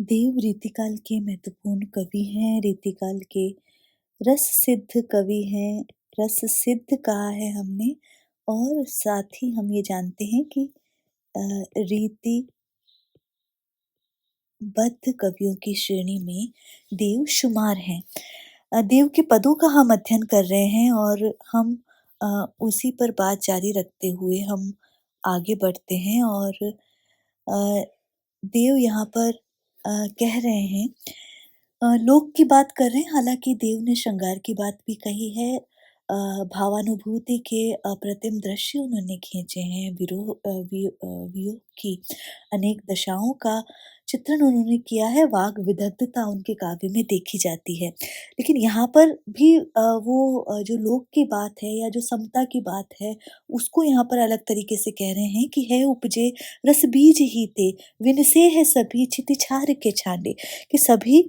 देव रीतिकाल के महत्वपूर्ण कवि हैं, रीतिकाल के रस सिद्ध कवि हैं, रस सिद्ध कहा है हमने और साथ ही हम ये जानते हैं कि रीतिबद्ध कवियों की श्रेणी में देव शुमार हैं। देव के पदों का हम अध्ययन कर रहे हैं और हम उसी पर बात जारी रखते हुए हम आगे बढ़ते हैं और अ, देव यहाँ पर कह रहे हैं लोक की बात कर रहे हैं, हालाँकि देव ने श्रृंगार की बात भी कही है। भावानुभूति के अप्रतिम दृश्य उन्होंने खींचे हैं, वियोग की अनेक दशाओं का चित्रण उन्होंने किया है, वाग विदग्धता उनके काव्य में देखी जाती है। लेकिन यहाँ पर भी वो जो लोक की बात है या जो समता की बात है, उसको यहाँ पर अलग तरीके से कह रहे हैं कि है उपजे रस बीज ही ते, विनसे है सभी क्षिति छार के छांडे, कि सभी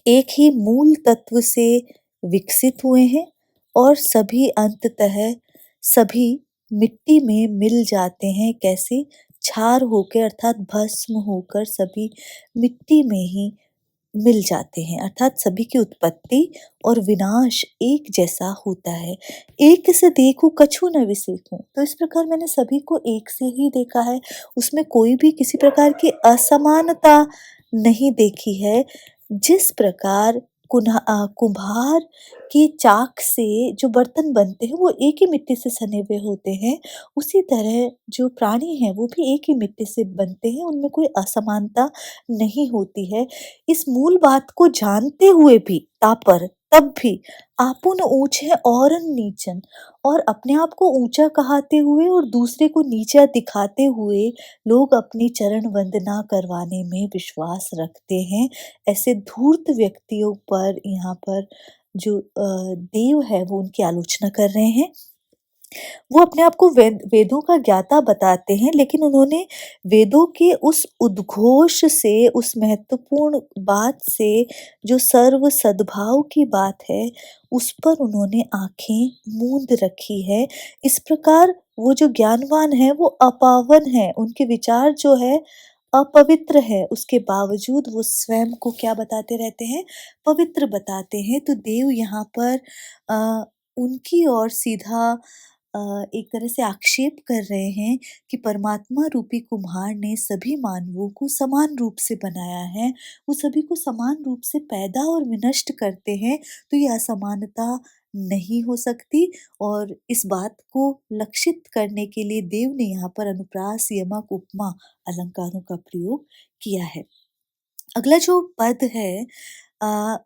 एक ही मूल तत्व से विकसित हुए हैं और सभी अंततः सभी मिट्टी में मिल जाते हैं। कैसे? क्षार होकर अर्थात भस्म होकर सभी मिट्टी में ही मिल जाते हैं, अर्थात सभी की उत्पत्ति और विनाश एक जैसा होता है। एक से देखूं कछु न विसेखूं, तो इस प्रकार मैंने सभी को एक से ही देखा है, उसमें कोई भी किसी प्रकार की असमानता नहीं देखी है। जिस प्रकार कुम्हार की चाक से जो बर्तन बनते हैं वो एक ही मिट्टी से सने हुए होते हैं, उसी तरह जो प्राणी हैं वो भी एक ही मिट्टी से बनते हैं, उनमें कोई असमानता नहीं होती है। इस मूल बात को जानते हुए भी तापर तब भी आपुन ऊंचे औरन नीचन, और अपने आप को ऊंचा कहते हुए और दूसरे को नीचा दिखाते हुए लोग अपनी चरण वंदना करवाने में विश्वास रखते हैं। ऐसे धूर्त व्यक्तियों पर यहाँ पर जो देव है वो उनकी आलोचना कर रहे हैं। वो अपने आप को वेदों का ज्ञाता बताते हैं, लेकिन उन्होंने वेदों के उस उद्घोष से, उस महत्वपूर्ण बात से जो सर्व सद्भाव की बात है, उस पर उन्होंने आँखें मूंद रखी है। इस प्रकार वो जो ज्ञानवान हैं वो अपावन हैं, उनके विचार जो है अपवित्र है, उसके बावजूद वो स्वयं को क्या बताते रहते हैं? पवित्र बताते हैं। तो देव यहाँ पर उनकी ओर सीधा अ, एक तरह से आक्षेप कर रहे हैं कि परमात्मा रूपी कुम्हार ने सभी मानवों को समान रूप से बनाया है, वो सभी को समान रूप से पैदा और विनष्ट करते हैं, तो ये असमानता नहीं हो सकती। और इस बात को लक्षित करने के लिए देव ने यहाँ पर अनुप्रास, यमक, उपमा अलंकारों का प्रयोग किया है। अगला जो पद है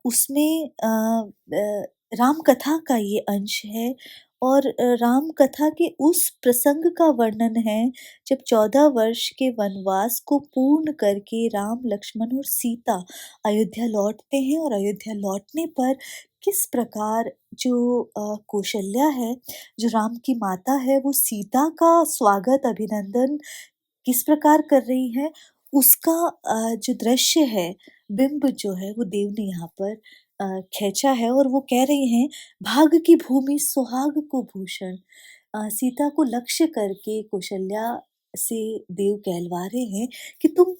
उसमें राम कथा का ये अंश है और राम कथा के उस प्रसंग का वर्णन है जब 14 वर्ष के वनवास को पूर्ण करके राम, लक्ष्मण और सीता अयोध्या लौटते हैं, और अयोध्या लौटने पर किस प्रकार जो कौशल्या है, जो राम की माता है, वो सीता का स्वागत, अभिनंदन किस प्रकार कर रही हैं, उसका जो दृश्य है, बिंब जो है वो देव ने यहाँ पर खींचा है और वो कह रही हैं, भाग की भूमि सुहाग को भूषण। सीता को लक्ष्य करके कौशल्या से देव कहलवा रहे हैं कि तुम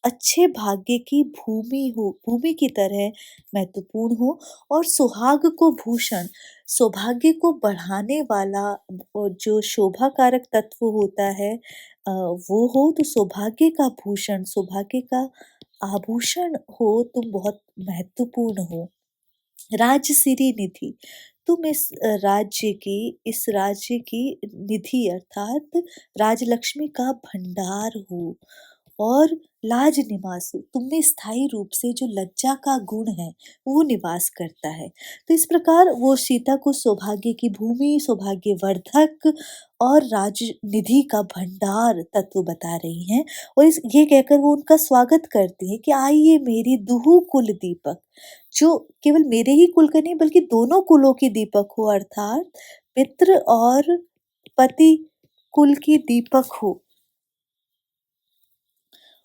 अच्छे भाग्य की भूमि हो, भूमि की तरह महत्वपूर्ण हो, और सुहाग को भूषण, सौभाग्य को बढ़ाने वाला और जो शोभा कारक तत्व होता है वो हो, तो सौभाग्य का भूषण, सौभाग्य का आभूषण हो, तुम बहुत महत्वपूर्ण हो। राजसिरी निधि, तुम इस राज्य की निधि अर्थात राजलक्ष्मी का भंडार हो, और लाज निवासु, तुम में स्थायी रूप से जो लज्जा का गुण है वो निवास करता है। तो इस प्रकार वो सीता को सौभाग्य की भूमि, सौभाग्यवर्धक और राजनिधि का भंडार तत्व बता रही हैं, और इस ये कहकर वो उनका स्वागत करती हैं कि आइए मेरी दुहु कुल दीपक, जो केवल मेरे ही कुल का नहीं बल्कि दोनों कुलों की दीपक हो, अर्थात पितृ और पति कुल की दीपक हो,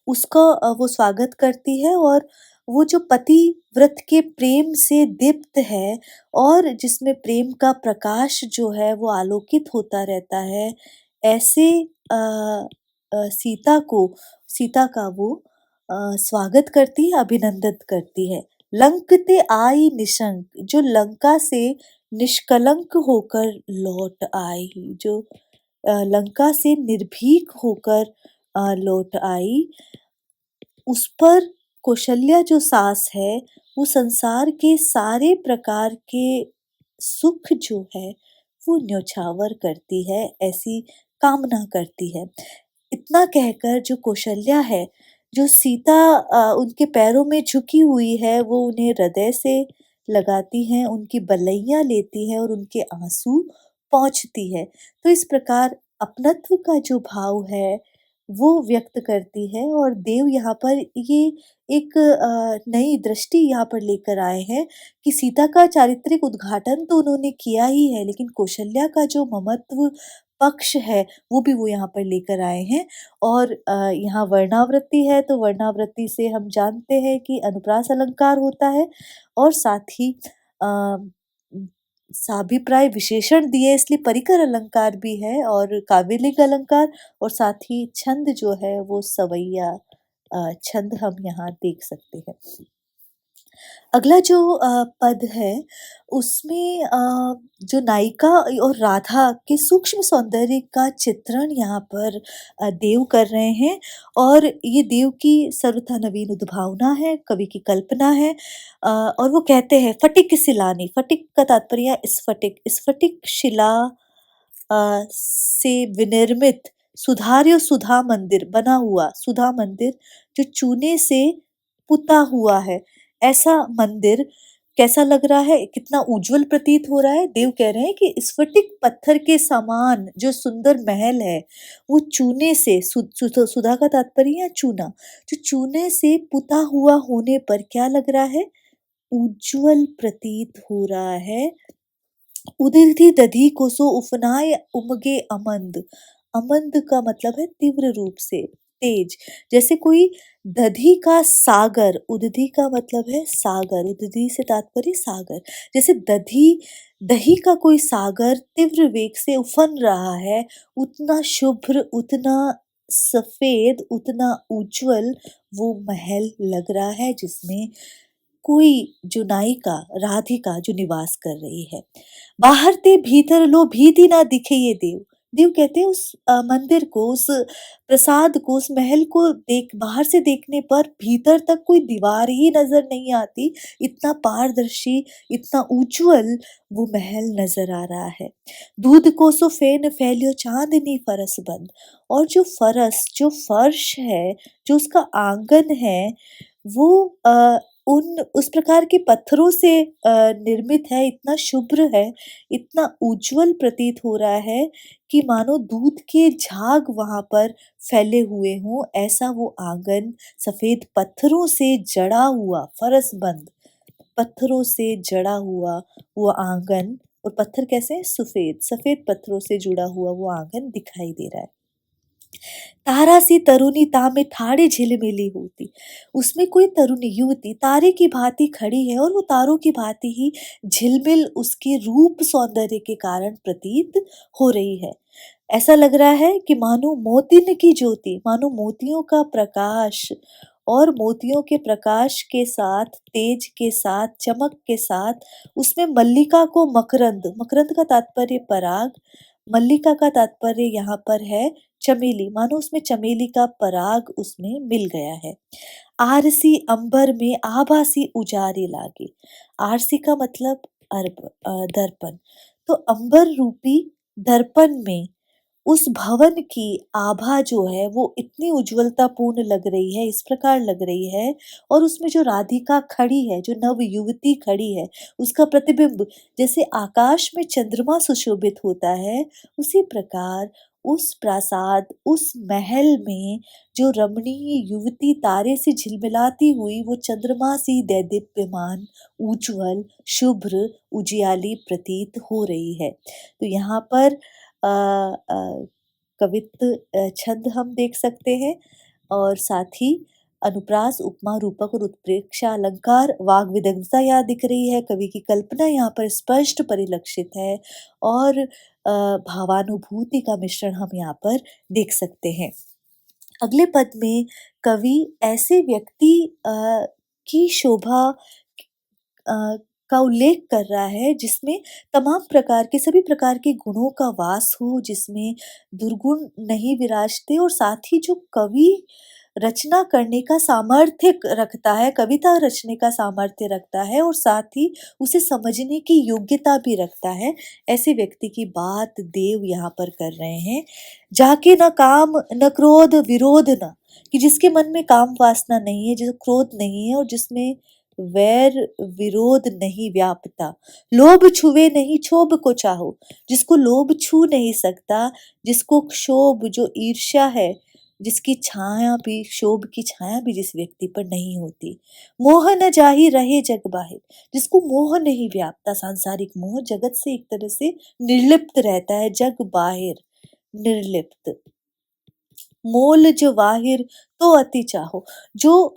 उसका वो स्वागत करती है। और वो जो पतिव्रत के प्रेम से दीप्त है और जिसमें प्रेम का प्रकाश जो है वो आलोकित होता रहता है, ऐसे सीता का वो स्वागत करती है, अभिनंदित करती है। लंकते आई निशंक, जो लंका से निष्कलंक होकर लौट आई, जो लंका से निर्भीक होकर लौट आई, उस पर कौशल्या जो सास है, वो संसार के सारे प्रकार के सुख जो है वो न्योछावर करती है, ऐसी कामना करती है। इतना कहकर जो कौशल्या है, जो सीता उनके पैरों में झुकी हुई है, वो उन्हें हृदय से लगाती हैं, उनकी बलैया लेती है और उनके आंसू पोंछती है। तो इस प्रकार अपनत्व का जो भाव है, वो व्यक्त करती है और देव यहाँ पर ये एक नई दृष्टि यहाँ पर लेकर आए हैं कि सीता का चारित्रिक उद्घाटन तो उन्होंने किया ही है, लेकिन कौशल्या का जो ममत्व पक्ष है, वो भी वो यहाँ पर लेकर आए हैं। और यहाँ वर्णावृत्ति है, तो वर्णावृत्ति से हम जानते हैं कि अनुप्रास अलंकार होता है और साथ ही अ, साभिप्राय विशेषण दिए इसलिए परिकर अलंकार भी है और काव्यलिक अलंकार, और साथ ही छंद जो है वो सवैया छंद हम यहाँ देख सकते हैं। अगला जो पद है उसमें जो नायिका और राधा के सूक्ष्म सौंदर्य का चित्रण यहाँ पर देव कर रहे हैं और ये देव की सर्वथा नवीन उद्भावना है, कवि की कल्पना है। और वो कहते हैं फटिक सिलानी, फटिक का तात्पर्य है स्फटिक, स्फटिक शिला से विनिर्मित सुधार्य सुधा मंदिर बना हुआ, सुधा मंदिर जो चूने से पुता हुआ है, ऐसा मंदिर कैसा लग रहा है, कितना उज्जवल प्रतीत हो रहा है। देव कह रहे हैं कि स्फटिक पत्थर के समान जो सुंदर महल है, वो चूने से सुधा का तात्पर्य है चूना, जो चूने से पुता हुआ होने पर क्या लग रहा है, उज्जवल प्रतीत हो रहा है। उदिति दधि कोसो उफनाय उमगे अमंद, अमंद का मतलब है तीव्र रूप से, तेज। जैसे कोई दधि का सागर, उदधि का मतलब है सागर, उदधि से तात्पर्य सागर। जैसे दधि, दही का कोई सागर तीव्र वेग से उफन रहा है, उतना शुभ्र, उतना सफेद, उतना उज्जवल वो महल लग रहा है जिसमें कोई जो नायिका राधिका जो निवास कर रही है। बाहर ते भीतर लो भीति ना दिखे ये देव। देव कहते हैं उस मंदिर को, उस प्रसाद को, उस महल को देख बाहर से देखने पर भीतर तक कोई दीवार ही नजर नहीं आती। इतना पारदर्शी, इतना उज्जवल वो महल नजर आ रहा है। दूध को सो फेन फैलियो चांदनी फरस बंद, और जो फरस, जो फर्श है, जो उसका आंगन है, वो उन उस प्रकार के पत्थरों से निर्मित है, इतना शुभ्र है, इतना उज्जवल प्रतीत हो रहा है कि मानो दूध के झाग वहाँ पर फैले हुए हों, ऐसा वो आंगन सफेद पत्थरों से जड़ा हुआ, फरसबंद, पत्थरों से जड़ा हुआ वो आंगन, और पत्थर कैसे हैं? सफेद, सफेद पत्थरों से जुड़ा हुआ वो आंगन दिखाई दे रहा है। तारा सी तरुणी तामे ठाड़े झिलमिली होती, उसमें कोई तरुणी युवती तारे की भांति खड़ी है और वो तारों की भांति ही झिलमिल उसके रूप सौंदर्य के कारण प्रतीत हो रही है। ऐसा लग रहा है कि मानो मोतिन की ज्योति, मानो मोतियों का प्रकाश, और मोतियों के प्रकाश के साथ, तेज के साथ, चमक के साथ उसमें मल्लिका को मकरंद, मकरंद का तात्पर्य पराग, मल्लिका का तात्पर्य यहाँ पर है चमेली, मानो उसमें चमेली का पराग उसमें मिल गया है। आरसी अंबर में आभासी उजारी लागे, आरसी का मतलब दर्पण, तो अंबर रूपी दर्पण में उस भवन की आभा जो है वो इतनी उज्ज्वलता पूर्ण लग रही है, इस प्रकार लग रही है, और उसमें जो राधिका खड़ी है, जो नव युवती खड़ी है, उसका प्रतिबिंब जैसे आकाश में चंद्रमा सुशोभित होता है, उसी प्रकार उस प्रासाद, उस महल में जो रमणीय युवती तारे से झिलमिलाती हुई वो चंद्रमा सी दैदीप्यमान, उज्ज्वल, शुभ्र, उजियाली प्रतीत हो रही है। तो यहाँ पर अ अ, कवित्त छंद हम देख सकते हैं और साथ ही अनुप्रास, उपमा, रूपक और उत्प्रेक्षा अलंकार, वाग विदग्धता यहाँ दिख रही है, कवि की कल्पना यहाँ पर स्पष्ट परिलक्षित है और भावानुभूति का मिश्रण हम यहाँ पर देख सकते हैं। अगले पद में कवि ऐसे व्यक्ति की शोभा अ, का उल्लेख कर रहा है जिसमें तमाम प्रकार के सभी प्रकार के गुणों का वास हो, जिसमें दुर्गुण नहीं विराजते और साथ ही जो कवि रचना करने का सामर्थ्य रखता है, कविता रचने का सामर्थ्य रखता है और साथ ही उसे समझने की योग्यता भी रखता है। ऐसे व्यक्ति की बात देव यहाँ पर कर रहे हैं। जाके न काम न क्रोध विरोध न, कि जिसके मन में काम वासना नहीं है, जिसे क्रोध नहीं है और जिसमें वैर विरोध नहीं व्यापता। लोभ छुवे नहीं क्षोभ को चाहो, जिसको लोभ छू नहीं सकता, जिसको क्षोभ जो ईर्ष्या है, जिसकी छाया भी क्षोभ की छाया भी जिस व्यक्ति पर नहीं होती। मोह न जाहि रहे जग बाहिर, जिसको मोह नहीं व्यापता, सांसारिक मोह जगत से एक तरह से निर्लिप्त रहता है, जग बाहिर निर्लिप्त। मोल जो वाहिर तो अति चाहो, जो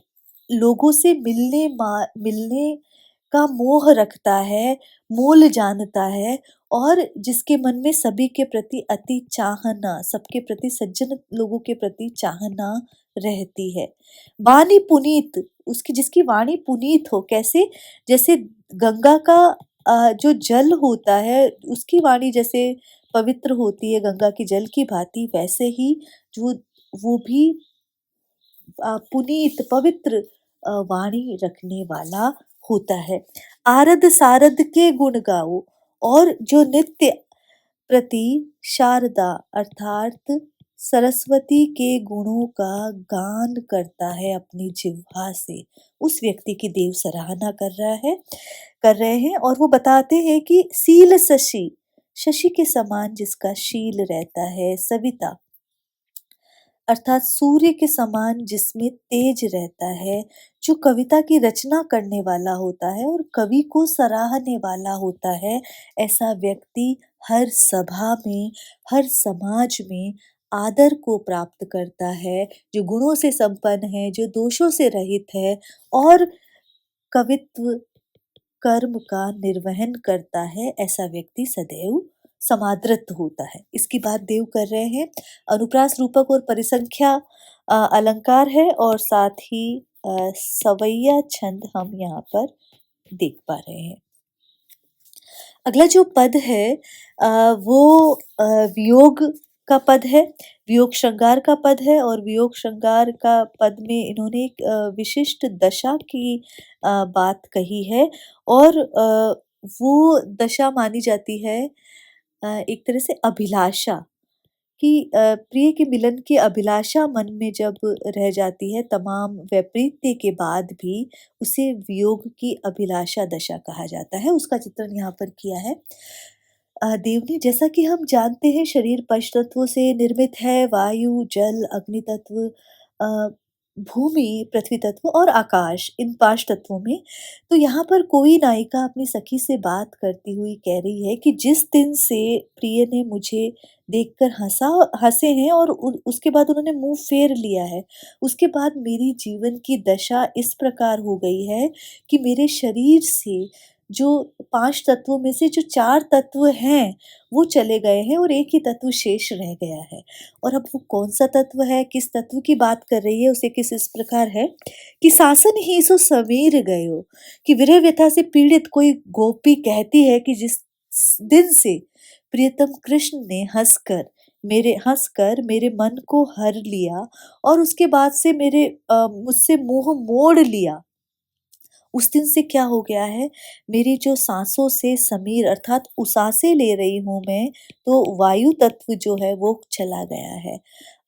लोगों से मिलने का मोह रखता है, मोल जानता है और जिसके मन में सभी के प्रति अति चाहना, सबके प्रति सज्जन लोगों के प्रति चाहना रहती है। वाणी पुनीत, उसकी जिसकी वाणी पुनीत हो, कैसे? जैसे गंगा का जो जल होता है, उसकी वाणी जैसे पवित्र होती है गंगा के जल की भांति, वैसे ही जो वो भी पुनीत पवित्र वाणी रखने वाला होता है। आरद सारद के गुण गाओ, और जो नित्य प्रति शारदा अर्थात सरस्वती के गुणों का गान करता है अपनी जिह्वा से, उस व्यक्ति की देव सराहना कर रहे हैं और वो बताते हैं कि शील शशि, शशि के समान जिसका शील रहता है, सविता अर्थात सूर्य के समान जिसमें तेज रहता है, जो कविता की रचना करने वाला होता है और कवि को सराहने वाला होता है, ऐसा व्यक्ति हर सभा में, हर समाज में आदर को प्राप्त करता है, जो गुणों से संपन्न है, जो दोषों से रहित है और कवित्व कर्म का निर्वहन करता है, ऐसा व्यक्ति सदैव समादृत होता है। इसकी बात देव कर रहे हैं। अनुप्रास रूपक और परिसंख्या अलंकार है और साथ ही सवैया छंद हम यहाँ पर देख पा रहे हैं। अगला जो पद है वो वियोग का पद है, वियोग श्रृंगार का पद है और वियोग श्रृंगार का पद में इन्होंने एक विशिष्ट दशा की बात कही है और वो दशा मानी जाती है एक तरह से अभिलाषा, कि प्रिय के मिलन की अभिलाषा मन में जब रह जाती है तमाम वैपरीत्य के बाद भी, उसे वियोग की अभिलाषा दशा कहा जाता है। उसका चित्रण यहाँ पर किया है देव ने। जैसा कि हम जानते हैं शरीर पंच तत्वों से निर्मित है, वायु, जल, अग्नि तत्व, अ, भूमि, पृथ्वी तत्व और आकाश, इन 5 तत्वों में। तो यहाँ पर कोई नायिका अपनी सखी से बात करती हुई कह रही है कि जिस दिन से प्रिय ने मुझे देखकर हँसे हैं और उसके बाद उन्होंने मुँह फेर लिया है, उसके बाद मेरी जीवन की दशा इस प्रकार हो गई है कि मेरे शरीर से जो 5 तत्वों में से जो 4 तत्व हैं, वो चले गए हैं और एक ही तत्व शेष रह गया है। और अब वो कौन-सा तत्व है, किस तत्व की बात कर रही है, उसे किस इस प्रकार है कि सासन ही सो समीर गयो, कि विरह व्यथा से पीड़ित कोई गोपी कहती है कि जिस दिन से प्रियतम कृष्ण ने हँसकर मेरे मन को हर लिया और उसके बाद से मुझसे मुँह मोड़ लिया, उस दिन से क्या हो गया है, मेरी जो साँसों से समीर अर्थात उसासे ले रही हूँ मैं, तो वायु तत्व जो है वो चला गया है।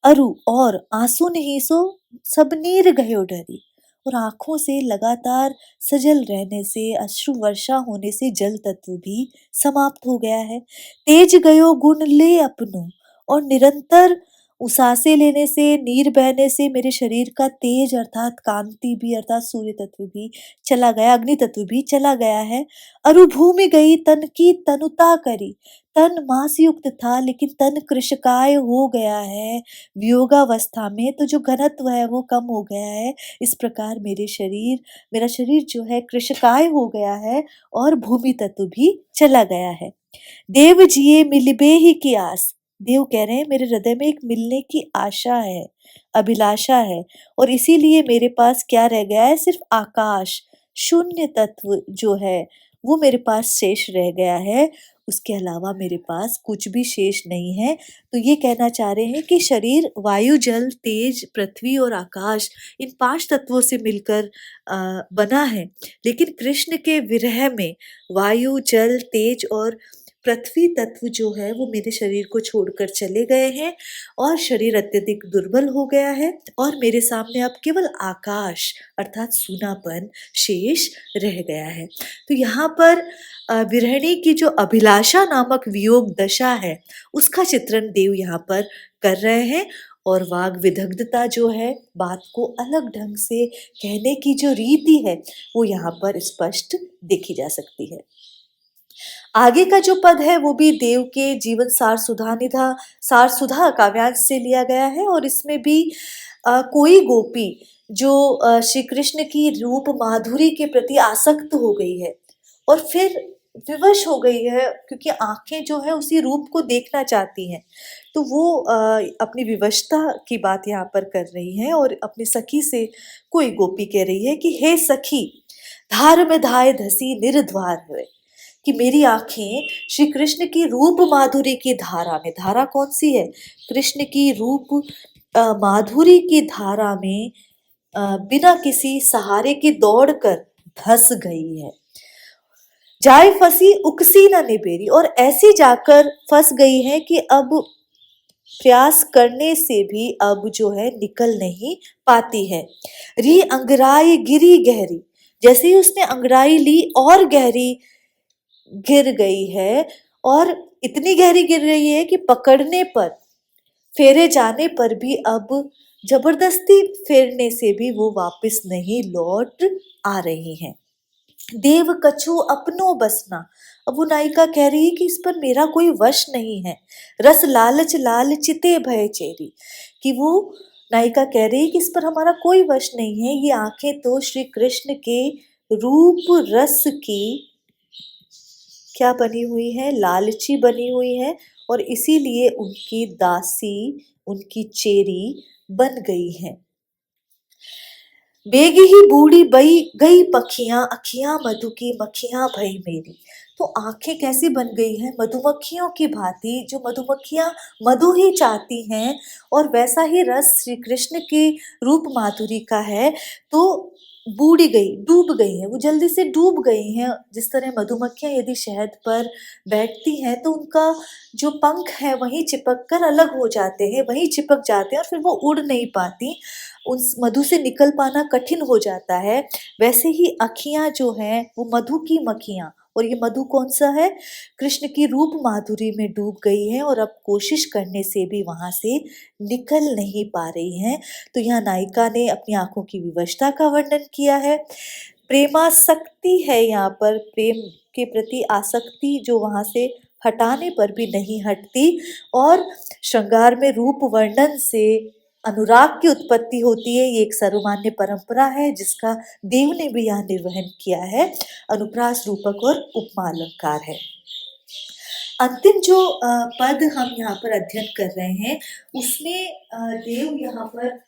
अरु और आँसू नहीं सो सब नीर गयो ढरी, और आँखों से लगातार सजल रहने से, अश्रु वर्षा होने से जल तत्व भी समाप्त हो गया है। तेज गयो गुण ले अपनों, और निरंतर उसासे लेने से, नीर बहने से मेरे शरीर का तेज अर्थात कांति भी अर्थात सूर्य तत्व भी चला गया, अग्नि तत्व भी चला गया है। अरु भूमि गई तन की तनुता करी, तन मांस युक्त था लेकिन तन कृशकाय हो गया है वियोगावस्था में, तो जो घनत्व है वो कम हो गया है। इस प्रकार मेरा शरीर जो है कृशकाय हो गया है और भूमि तत्व भी चला गया है। देव जिये मिलिबे ही की आस, देव कह रहे हैं मेरे हृदय में एक मिलने की आशा है, अभिलाषा है, और इसीलिए मेरे पास क्या रह गया है, सिर्फ आकाश, शून्य तत्व जो है वो मेरे पास शेष रह गया है। उसके अलावा मेरे पास कुछ भी शेष नहीं है। तो ये कहना चाह रहे हैं कि शरीर वायु, जल, तेज, पृथ्वी और आकाश, इन 5 तत्वों से मिलकर बना है। लेकिन कृष्ण के विरह में वायु, जल, तेज और पृथ्वी तत्व जो है वो मेरे शरीर को छोड़कर चले गए हैं और शरीर अत्यधिक दुर्बल हो गया है और मेरे सामने अब केवल आकाश अर्थात सूनापन शेष रह गया है। तो यहाँ पर विरहिणी की जो अभिलाषा नामक वियोग दशा है उसका चित्रण देव यहाँ पर कर रहे हैं और वाग विदग्धता जो है, बात को अलग ढंग से कहने की जो रीति है वो यहाँ पर स्पष्ट देखी जा सकती है। आगे का जो पद है वो भी देव के जीवन सार सुधा काव्यांश से लिया गया है और इसमें भी कोई गोपी जो श्री कृष्ण की रूप माधुरी के प्रति आसक्त हो गई है और फिर विवश हो गई है क्योंकि आंखें जो है उसी रूप को देखना चाहती हैं। तो वो अपनी विवशता की बात यहाँ पर कर रही है और अपनी सखी से कोई गोपी कह रही है कि हे सखी, धार में धाय धसी निर्द्वार हुए, कि मेरी आंखें श्री कृष्ण की रूप माधुरी की धारा में, धारा कौन सी है, कृष्ण की रूप माधुरी की धारा में बिना किसी सहारे के दौड़कर धस गई है। जाए फंसी उकसी न निबेरी, और ऐसी जाकर फंस गई है कि अब प्रयास करने से भी अब जो है निकल नहीं पाती है। री अंगराई गिरी गहरी, जैसे ही उसने अंगड़ाई ली और गहरी गिर गई है और इतनी गहरी गिर गई है कि पकड़ने पर, फेरे जाने पर भी अब जबरदस्ती फेरने से भी वो वापस नहीं लौट आ रही हैं। देव कछु अपनो बसना, अब वो नायिका कह रही है कि इस पर मेरा कोई वश नहीं है। रस लालच लाल चिते भय चेरी, कि वो नायिका कह रही है कि इस पर हमारा कोई वश नहीं है। ये आंखें तो श्री कृष्ण के रूप रस की क्या बनी हुई है, लालची बनी हुई है और इसीलिए उनकी दासी, उनकी चेरी बन गई है। बेगी ही बूढ़ी बई गई पखियां, अखियां मधु की मक्खियां भई मेरी, तो आंखें कैसी बन गई हैं, मधुमक्खियों की भांति, जो मधुमक्खियां मधु ही चाहती हैं और वैसा ही रस श्री कृष्ण के रूप माधुरी का है। तो बूढ़ी गई, डूब गई है, वो जल्दी से डूब गई हैं। जिस तरह मधुमक्खियां यदि शहद पर बैठती हैं तो उनका जो पंख है वहीं चिपक कर अलग हो जाते हैं, वहीं चिपक जाते हैं और फिर वो उड़ नहीं पाती, उस मधु से निकल पाना कठिन हो जाता है। वैसे ही अखियां जो हैं वो मधु की मक्खियां, और ये मधु कौन सा है, कृष्ण की रूप माधुरी में डूब गई है और अब कोशिश करने से भी वहां से निकल नहीं पा रही हैं। तो यहाँ नायिका ने अपनी आंखों की विवशता का वर्णन किया है। प्रेमासक्ति है यहाँ पर, प्रेम के प्रति आसक्ति जो वहां से हटाने पर भी नहीं हटती और श्रृंगार में रूप वर्णन से अनुराग की उत्पत्ति होती है। ये एक सर्वमान्य परंपरा है जिसका देव ने भी यहाँ निर्वहन किया है। अनुप्रास रूपक और उपमा अलंकार है। अंतिम जो पद हम यहाँ पर अध्ययन कर रहे हैं उसमें देव यहाँ पर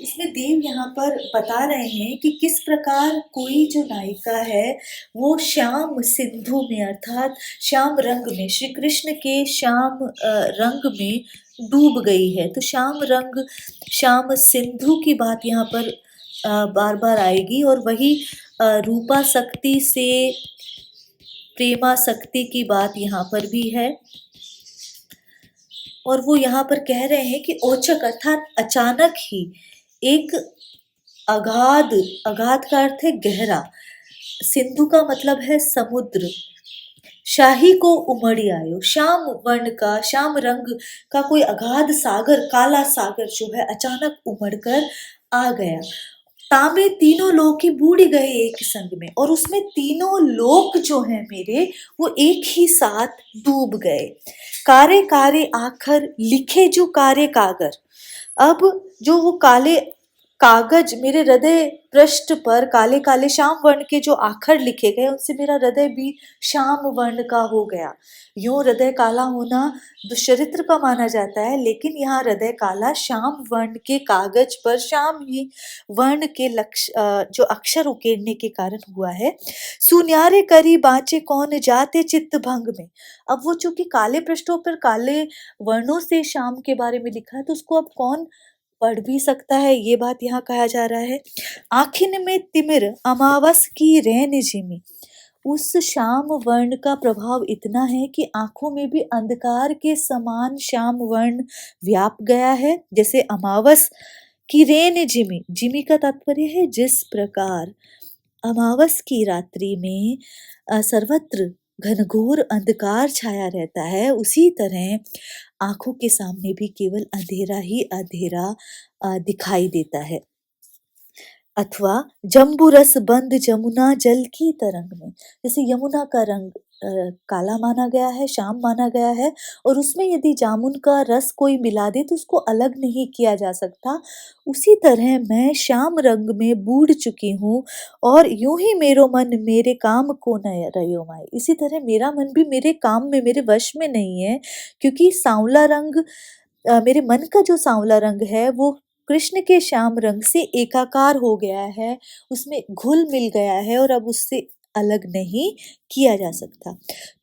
इसमें देव यहाँ पर बता रहे हैं कि किस प्रकार कोई जो नायिका है वो श्याम सिंधु में अर्थात श्याम रंग में, श्री कृष्ण के श्याम रंग में डूब गई है। तो श्याम रंग, श्याम सिंधु की बात यहाँ पर बार बार आएगी और वही रूपासक्ति से प्रेमासक्ति की बात यहाँ पर भी है। और वो यहाँ पर कह रहे हैं कि औचक अर्थात अचानक ही एक अगाध, अगाध का अर्थ है गहरा, सिंधु का मतलब है समुद्र, शाही को उमड़ी आयो, श्याम वर्ण का, श्याम रंग का कोई अगाध सागर, काला सागर जो है अचानक उमड़ कर आ गया। तामे तीनों लोक ही बूढ़ गए एक संग में, और उसमें तीनों लोक जो हैं मेरे वो एक ही साथ डूब गए। कारे कारे आखर लिखे जो कारे कागर, अब जो वो काले कागज मेरे हृदय पृष्ठ पर काले काले श्याम वर्ण के जो आखर लिखे गए उनसे मेरा हृदय भी श्याम वर्ण का हो गया। यूं हृदय काला होना दुष्चरित्र का माना जाता है, लेकिन यहाँ हृदय काला श्याम वर्ण के कागज पर श्याम ही वर्ण के जो अक्षर उकेरने के कारण हुआ है। सुन्यारे करी बाँचे कौन जाते चित्त भंग में। अब वो चूंकि काले पृष्ठों पर काले वर्णों से श्याम के बारे में लिखा है, तो उसको अब कौन पढ़ भी सकता है, ये बात यहाँ कहा जा रहा है। आखिन में तिमिर अमावस की रैन जिमी। उस श्याम वर्ण का प्रभाव इतना है कि आंखों में भी अंधकार के समान श्याम वर्ण व्याप गया है, जैसे अमावस की रेन जिमी। जिमी का तात्पर्य है जिस प्रकार अमावस की रात्रि में सर्वत्र घनघोर अंधकार छाया रहता है, उसी तरह आंखों के सामने भी केवल अंधेरा ही अंधेरा दिखाई देता है। अथवा जम्बू रस बंद जमुना जल की तरंग में। जैसे यमुना का रंग काला माना गया है, श्याम माना गया है, और उसमें यदि जामुन का रस कोई मिला दे तो उसको अलग नहीं किया जा सकता। उसी तरह मैं श्याम रंग में बूढ़ चुकी हूँ, और यूं ही मेरो मन मेरे काम को न रयो माई। इसी तरह मेरा मन भी मेरे काम में, मेरे वश में नहीं है, क्योंकि सांवला रंग मेरे मन का जो सांवला रंग है वो कृष्ण के श्याम रंग से एकाकार हो गया है, उसमें घुल मिल गया है, और अब उससे अलग नहीं किया जा सकता।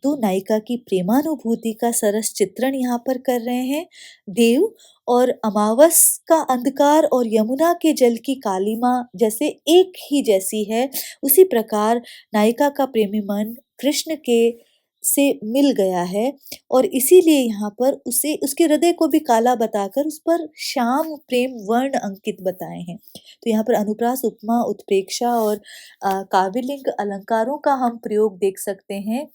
तो नायिका की प्रेमानुभूति का सरस चित्रण यहाँ पर कर रहे हैं देव, और अमावस का अंधकार और यमुना के जल की कालिमा जैसे एक ही जैसी है, उसी प्रकार नायिका का प्रेमी मन कृष्ण के से मिल गया है, और इसीलिए यहाँ पर उसे उसके हृदय को भी काला बताकर उस पर श्याम प्रेम वर्ण अंकित बताए हैं। तो यहाँ पर अनुप्रास, उपमा, उत्प्रेक्षा और काव्यलिंग अलंकारों का हम प्रयोग देख सकते हैं,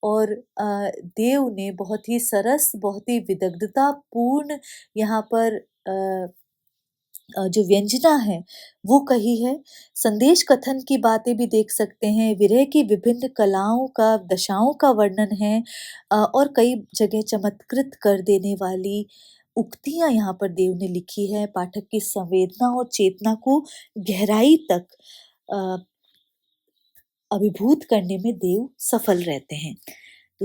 और देव ने बहुत ही सरस, बहुत ही विदग्धता पूर्ण यहाँ पर जो व्यंजना है वो कही है। संदेश कथन की बातें भी देख सकते हैं, विरह की विभिन्न कलाओं का, दशाओं का वर्णन है, और कई जगह चमत्कृत कर देने वाली उक्तियां यहाँ पर देव ने लिखी है। पाठक की संवेदना और चेतना को गहराई तक अ, अभिभूत करने में देव सफल रहते हैं।